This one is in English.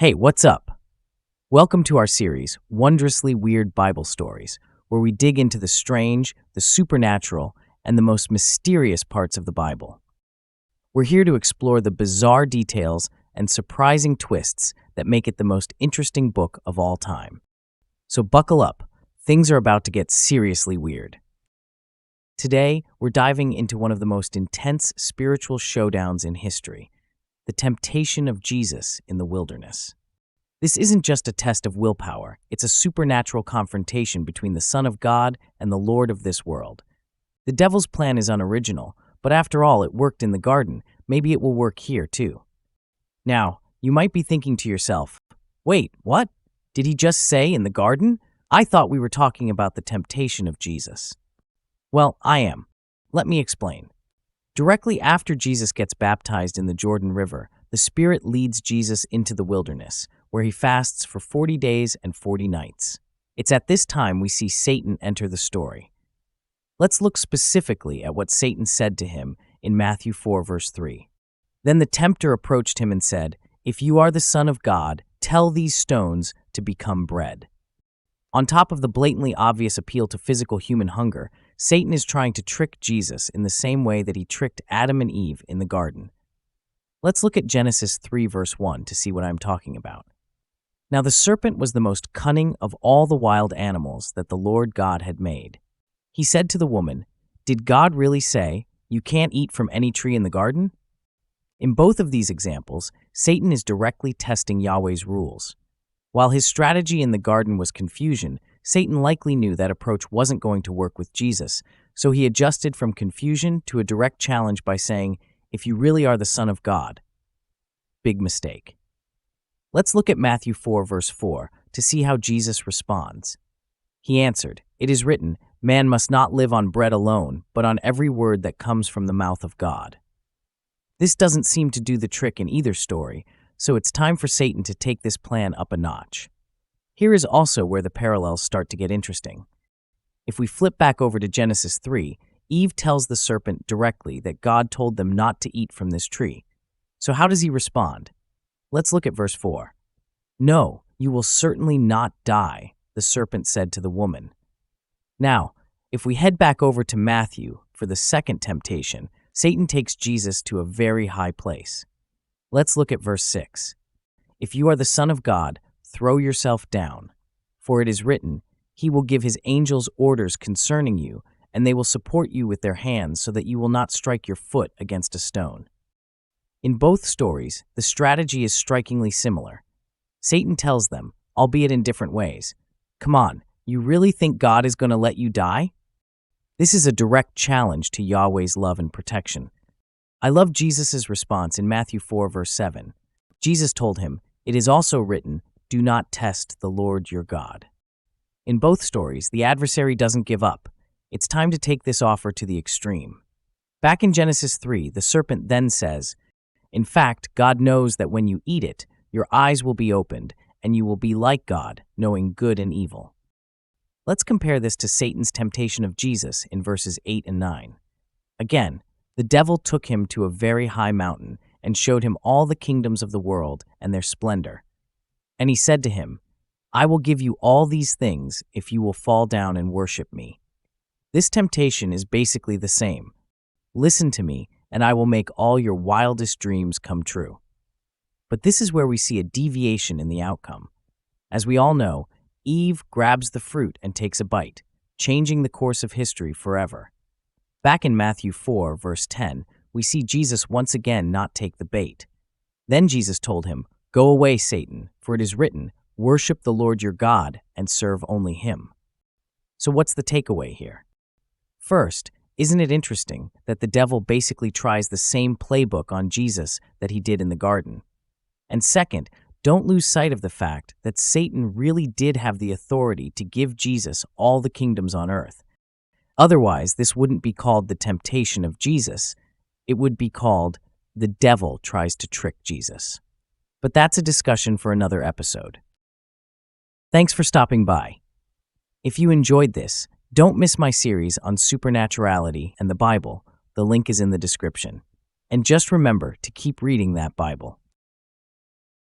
Hey, what's up? Welcome to our series, Wondrously Weird Bible Stories, where we dig into the strange, the supernatural, and the most mysterious parts of the Bible. We're here to explore the bizarre details and surprising twists that make it the most interesting book of all time. So buckle up, things are about to get seriously weird. Today, we're diving into one of the most intense spiritual showdowns in history, the temptation of Jesus in the wilderness. This isn't just a test of willpower, it's a supernatural confrontation between the Son of God and the Lord of this world. The devil's plan is unoriginal, but after all, it worked in the garden. Maybe it will work here too. Now, you might be thinking to yourself, wait, what? Did he just say in the garden? I thought we were talking about the temptation of Jesus. Well, I am. Let me explain. Directly after Jesus gets baptized in the Jordan River, the Spirit leads Jesus into the wilderness, where he fasts for 40 days and 40 nights. It's at this time we see Satan enter the story. Let's look specifically at what Satan said to him in Matthew 4, verse 3. Then the tempter approached him and said, "If you are the Son of God, tell these stones to become bread." On top of the blatantly obvious appeal to physical human hunger, Satan is trying to trick Jesus in the same way that he tricked Adam and Eve in the garden. Let's look at Genesis 3, verse 1 to see what I'm talking about. Now the serpent was the most cunning of all the wild animals that the Lord God had made. He said to the woman, "Did God really say, 'You can't eat from any tree in the garden'?" In both of these examples, Satan is directly testing Yahweh's rules. While his strategy in the garden was confusion, Satan likely knew that approach wasn't going to work with Jesus, so he adjusted from confusion to a direct challenge by saying, "If you really are the Son of God." Big mistake. Let's look at Matthew 4, verse 4, to see how Jesus responds. He answered, "It is written, 'Man must not live on bread alone, but on every word that comes from the mouth of God.'" This doesn't seem to do the trick in either story, so it's time for Satan to take this plan up a notch. Here is also where the parallels start to get interesting. If we flip back over to Genesis 3, Eve tells the serpent directly that God told them not to eat from this tree. So how does he respond? Let's look at verse 4. "No, you will certainly not die," the serpent said to the woman. Now, if we head back over to Matthew for the second temptation, Satan takes Jesus to a very high place. Let's look at verse 6. "If you are the Son of God, throw yourself down. For it is written, 'He will give his angels orders concerning you, and they will support you with their hands so that you will not strike your foot against a stone.'" In both stories, the strategy is strikingly similar. Satan tells them, albeit in different ways, "Come on, you really think God is going to let you die?" This is a direct challenge to Yahweh's love and protection. I love Jesus' response in Matthew 4, verse 7. Jesus told him, "It is also written, 'Do not test the Lord your God.'" In both stories, the adversary doesn't give up. It's time to take this offer to the extreme. Back in Genesis 3, the serpent then says, "In fact, God knows that when you eat it, your eyes will be opened, and you will be like God, knowing good and evil." Let's compare this to Satan's temptation of Jesus in verses 8 and 9. Again, the devil took him to a very high mountain and showed him all the kingdoms of the world and their splendor. And he said to him, "I will give you all these things if you will fall down and worship me." This temptation is basically the same. Listen to me, and I will make all your wildest dreams come true. But this is where we see a deviation in the outcome. As we all know, Eve grabs the fruit and takes a bite, changing the course of history forever. Back in Matthew 4, verse 10, we see Jesus once again not take the bait. Then Jesus told him, "Go away, Satan, for it is written, 'Worship the Lord your God and serve only him.'" So what's the takeaway here? First, isn't it interesting that the devil basically tries the same playbook on Jesus that he did in the garden? And second, don't lose sight of the fact that Satan really did have the authority to give Jesus all the kingdoms on earth. Otherwise, this wouldn't be called the temptation of Jesus. It would be called the devil tries to trick Jesus. But that's a discussion for another episode. Thanks for stopping by. If you enjoyed this, don't miss my series on supernaturality and the Bible. The link is in the description. And just remember to keep reading that Bible.